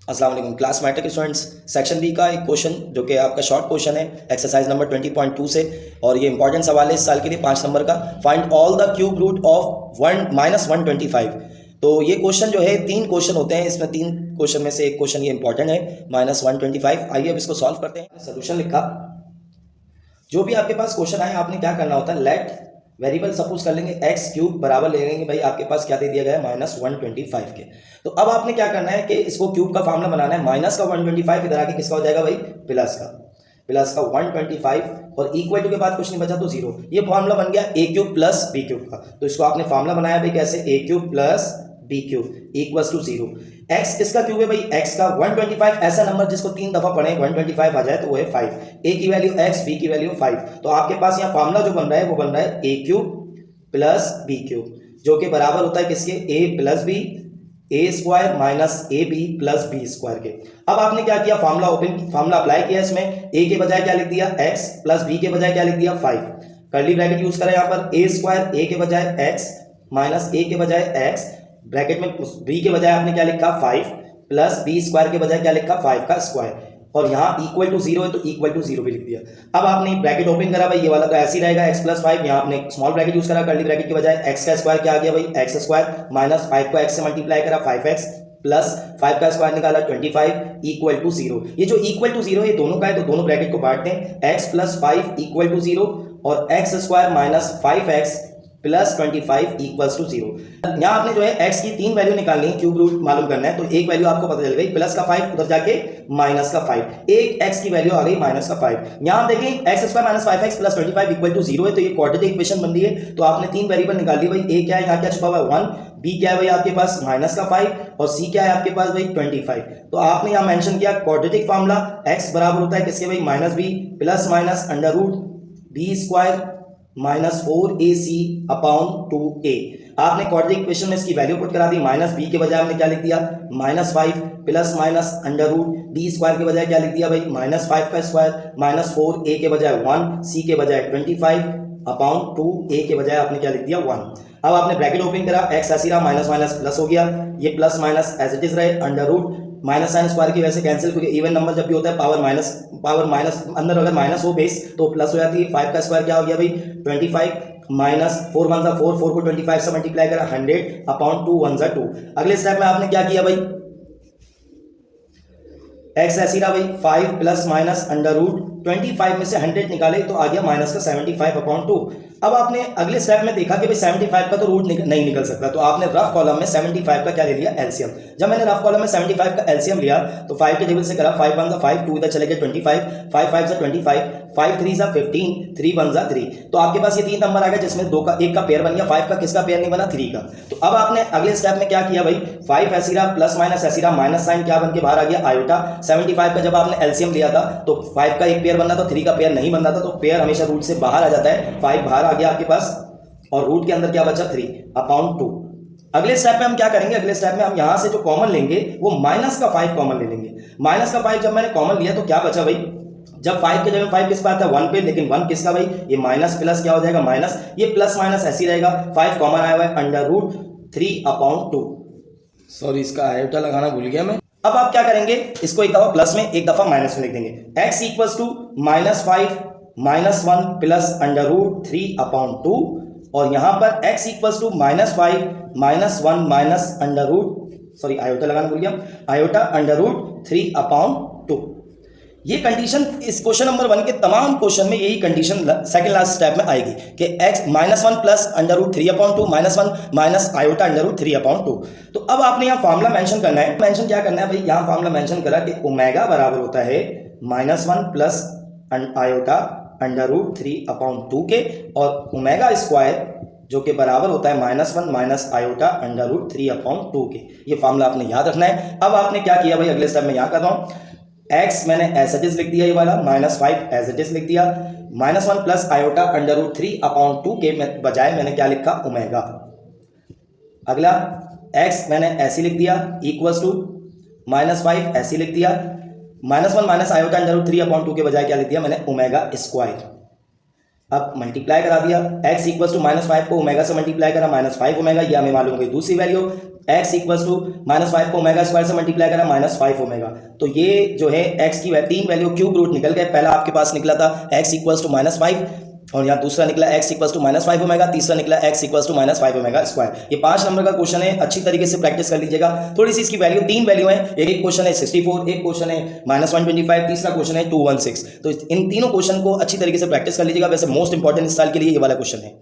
अस्सलाम वालेकुम class matric students. Section B का एक क्वेश्चन जो कि आपका शॉर्ट क्वेश्चन है एक्सरसाइज नंबर 20.2 से, और ये इंपॉर्टेंट सवाल है इस साल के लिए 5 नंबर का। Find all the cube root of 1-125। तो ये क्वेश्चन जो है 3 क्वेश्चन होते हैं, इसमें 3 क्वेश्चन में से एक क्वेश्चन ये इंपॉर्टेंट है -125। आइए अब इसको सॉल्व करते हैं। सोल्यूशन लिखा, जो भी आपके पास क्वेश्चन आए आपने क्या करना होता है, लेट वेरिएबल सपोज कर लेंगे एक्स क्यूब बराबर ले लेंगे, भाई आपके पास क्या दे दिया गया है -125 के। तो अब आपने क्या करना है कि इसको क्यूब का फार्मूला बनाना है, माइनस का 125 इधर आके किसका हो जाएगा भाई, प्लस का 125, और इक्वल टू के बाद कुछ नहीं बचा तो 0। ये फार्मूला बन गया A cube plus B cube का। तो इसको आपने फार्मूला बनाया भाई कैसे, A cube plus B cube equals to 0। X किसका क्यूब है भाई, एक्स का 125, ऐसा नंबर जिसको 3 दफा पढ़े 125 आ जाए तो वो है 5। ए की वैल्यू एक्स, बी की वैल्यू 5। तो आपके पास यहाँ फार्मूला जो बन रहा है वो बन रहा है A cube plus B cube, जो कि बराबर होता है किसके, A plus B, A square minus A B plus B square के। अब आपने क्या किया, फार्मूला अप्लाई किया, इसमें ए के बजाय क्या लिख दिया एक्स, प्लस बी के बजाय क्या लिख दिया 5। कर्ली ब्रैकेट यूज करें यहाँ पर, ए स्क्वायर ए के बजाय एक्स माइनस ए के बजाय एक्स, ब्रैकेट में बी के बजाय आपने क्या लिखा 5, प्लस बी स्क्वायर के बजाय क्या लिखा 5 का स्क्वायर, और यहाँ इक्वल टू 0 है तो इक्वल टू 0 भी लिख दिया। अब आपने ब्रैकेट ओपन करा भाई, ये वाला तो ऐसे ही रहेगा x प्लस 5, यहाँ आपने स्मॉल ब्रैकेट यूज करा, कर्ली ब्रैकेट के बजाय x का स्क्वायर क्या आ गया भाई, x स्क्वायर माइनस 5 को x से मल्टीप्लाई करा 5x, प्लस 5 का स्क्वायर निकाला 25 इक्वल टू 0। ये जो इक्वल टू 0 है ये दोनों का है, तो दोनों ब्रैकेट को बांट दें, x प्लस 5 इक्वल टू 0 और x square minus 5x plus 25 equals to 0। यहाँ आपने जो है x की 3 वैल्यू निकालनी है, क्यूब रूट मालूम करना है, तो एक वैल्यू आपको पता चल गई प्लस का 5, उधर जाके माइनस का 5, एक x की वैल्यू आ गई माइनस का 5। यहाँ देखें x square minus 5x plus 25 equal to 0 है, तो ये क्वाड्रेटिक इक्वेशन बन रही है। तो आपने 3 वेरिएबल निकाल ली भाई, a क्या है, यहाँ क्या छुपा हुआ है 1, b क्या है भाई आपके पास माइनस का 5, और c क्या है आपके पास भाई 25। तो आपने यहाँ मेंशन किया क्वाड्रेटिक फार्मूला, x बराबर होता है किसके भाई, minus b plus minus under root b square minus 4ac upon 2a। आपने क्वाड्रेटिक इक्वेशन में इसकी वैल्यू पुट करा दी, माइनस बी के बजाय हमने क्या लिख दिया minus 5, plus minus under root D square के बजाय क्या लिख दिया भाई माइनस 5 का स्क्वायर, माइनस 4a के बजाय 1, c के बजाय 25 अपॉन 2a के बजाय आपने क्या लिख दिया 1। अब आपने ब्रैकेट ओपन करा, x ऐसी रहा, माइनस माइनस प्लस हो गया, ये plus minus as it is रहे, under root minus sine square की वैसे कैंसिल, क्योंकि इवन नंबर जब भी होता है पावर माइनस अंदर अगर माइनस हो बेस तो प्लस हो जाती है। 5 का स्क्वायर क्या हो गया भाई 25 माइनस 4 1 जा 4, 4 को 25 से मल्टीप्लाई करा 100 अपॉन 2 1 जा 2। अगले स्टेप में आपने क्या किया भाई, एक्स ऐसी रहा भाई 5 प्लस माइनस अंडर रूट 25 में से 100 निकाले तो आ गया माइनस का 75 अपॉन 2। अब आपने अगले स्टेप में देखा कि भाई 75 का तो रूट नहीं निकल सकता, तो आपने रफ कॉलम में 75 का क्या ले लिया एलसीएम। जब मैंने रफ कॉलम में 75 का एलसीएम लिया तो 5 के टेबल से करा, 5 1 जा 5, 2 इधर चले गए 25, 5 5 जा 25, 5 3 जा 15, 3 1 जा 3। तो आपके पास ये 3 नंबर आ गए जिसमें दो का एक का पेयर बन गया, 5 का किसका पेयर नहीं बना 3 का। तो अब आपने अगले स्टेप में क्या किया भाई, 5 ऐसी रहा प्लस माइनस ऐसी रहा, माइनस साइन क्या बन के बाहर आ गया आयोटा। 75 का जब आपने एलसीएम लिया था तो 5 का एक पेयर बनना था, 3 का पेयर नहीं बनना था, तो पेयर हमेशा रूट से बाहर आ जाता है, 5 बाहर आ गया आपके पास और रूट के अंदर क्या बचा 3 अपॉन 2। अगले स्टेप में हम क्या करेंगे, अगले स्टेप में हम यहां से जो कॉमन लेंगे वो माइनस का 5 कॉमन ले लेंगे। माइनस का 5 जब मैंने कॉमन लिया तो क्या बचा भाई, जब 5 के जगह 5 किस पे आता है 1 पे, लेकिन 1 किसका भाई ये माइनस प्लस क्या हो जाएगा माइनस, ये प्लस माइनस ऐसे ही रहेगा, 5 कॉमन आया हुआ है अंडर रूट 3 अपॉन 2। सॉरी इसका आयोटा लगाना भूल गया मैं। अब आप क्या करेंगे, इसको एक दफा प्लस में एक दफा माइनस में लिख देंगे, x equals to minus 5 minus 1 plus under root 3 upon 2, और यहां पर x equals to minus 5 minus 1 minus under root sorry iota लगाना भूल गया, आयोटा अंडर रूट 3 अपॉन 2। ये कंडीशन इस क्वेश्चन नंबर 1 के तमाम क्वेश्चन में यही कंडीशन सेकंड लास्ट स्टेप में आएगी कि x minus 1 plus under root 3 upon 2 minus 1 minus iota under root 3 upon 2। तो अब आपने यहाँ फार्मूला मेंशन करना है, मेंशन क्या करना है भाई, यहाँ फार्मूला मेंशन करा कि ओमेगा बराबर होता है minus 1 plus iota under root 3 upon 2 के, और ओमेगा स्क्वायर जो कि बराबर होता है minus 1 minus iota under root 3 upon 2 के। ये फार्मूला आपने याद रखना है। अब आपने क्या किया भाई, अगले स्टेप में यहाँ कर रहा हूँ, x मैंने एज इट इज लिख दिया, ये वाला माइनस 5 एज इट इज लिख दिया, minus 1 plus iota under root 3 upon 2 के बजाय मैंने क्या लिखा ओमेगा। अगला x मैंने ऐसे लिख दिया इक्वल्स टू माइनस 5 ऐसे लिख दिया, minus 1 minus iota under root 3 upon 2 के बजाय क्या लिख दिया मैंने ओमेगा स्क्वायर। अब मल्टीप्लाई करा दिया, x इक्वल टू -5 को ओमेगा से मल्टीप्लाई करा -5 ओमेगा, ये हमें मालूम है दूसरी वैल्यू। x इक्वल टू -5 को ओमेगा स्क्वायर से मल्टीप्लाई करा -5 ओमेगा, तो ये जो है x की तीन वैल्यू क्यूब रूट निकल गए। पहला आपके पास निकला था x इक्वल टू -5 और यहाँ दूसरा निकला x इक्वल टू -5 ओमेगा, तीसरा निकला x equal to -5 omega square. ये 5 नंबर का क्वेश्चन है, अच्छी तरीके से प्रैक्टिस कर लीजिएगा। थोड़ी सी इसकी वैल्यू, तीन वैल्यू है, एक क्वेश्चन है 64, एक क्वेश्चन है -125, तीसरा क्वेश्चन है 216। तो इन तीनों क्वेश्चन को अच्छी तरीके से प्रैक्टिस कर लीजिएगा। वैसे मोस्ट इंपॉर्टेंट इस साल के लिए ये वाला क्वेश्चन है।